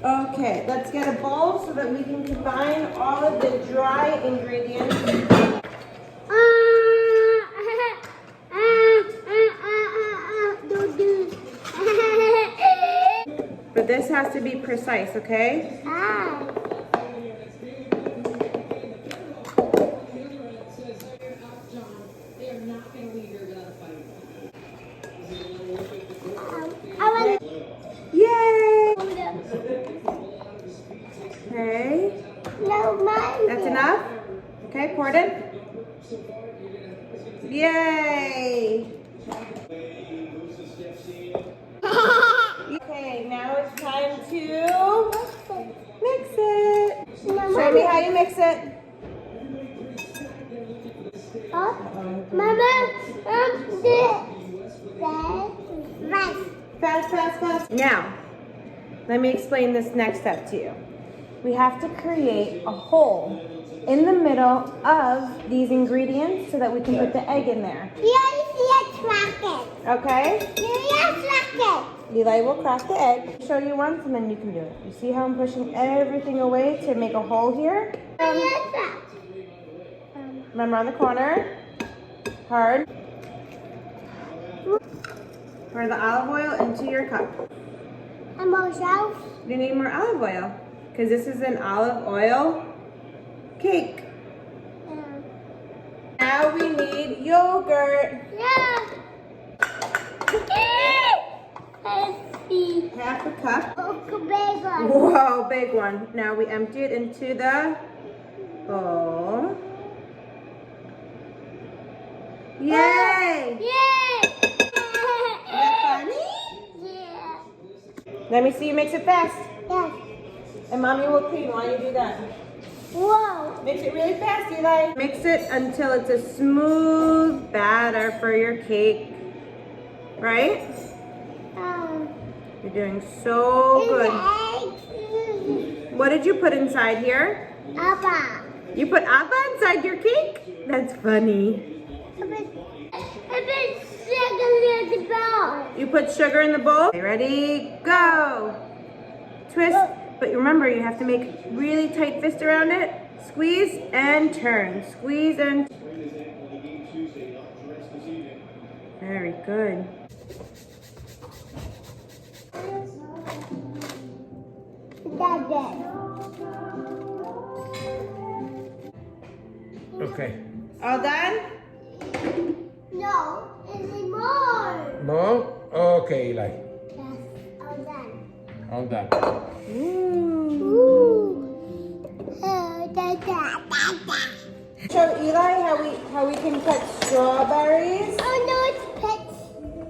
Okay, let's get a bowl so that we can combine all of the dry ingredients. But this has to be precise, okay? Yay! Okay. That's enough? Okay, pour it in. Yay! Okay, now it's time to mix it. Show me how you mix it. Fast. Now, let me explain this next step to you. We have to create a hole in the middle of these ingredients so that we can put the egg in there. Okay? Eli will crack the egg. I'll show you once and then you can do it. You see how I'm pushing everything away to make a hole here? Remember on the corner. Hard. Pour the olive oil into your cup. You need more olive oil because this is an olive oil cake. Now we need yogurt. Half a cup. Whoa, big one. Now we empty it into the bowl. Yay! Is that funny? Yeah. Let me see you mix it fast. Yes. And mommy will clean while you do that. Whoa. Mix it really fast, Eli. Mix it until it's a smooth batter for your cake. Right? You're doing so good. What did you put inside here? Abba. You put Abba inside your cake? That's funny. I put sugar in the bowl. You put sugar in the bowl? Okay, ready, go. Twist, but remember you have to make really tight fist around it. Squeeze and turn. Squeeze and... Very good. Okay. All done? No, is there more? More? Okay, Eli. Yes, all done. All done. Show Eli how we can cut strawberries. Oh no, it's pets.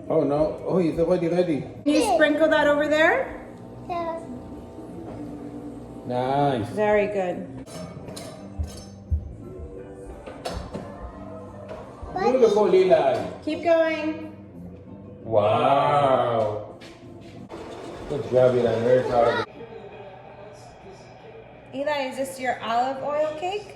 Oh no. Oh, it's already ready. Can you sprinkle that over there? Yes. Nice. Very good. Beautiful, Eli. Keep going. Wow. Good job, Eli. Very proud of you. Eli, is this your olive oil cake?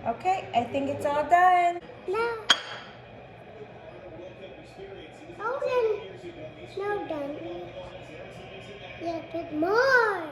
Okay, I think it's all done. No. No done. No done. Yeah, put more.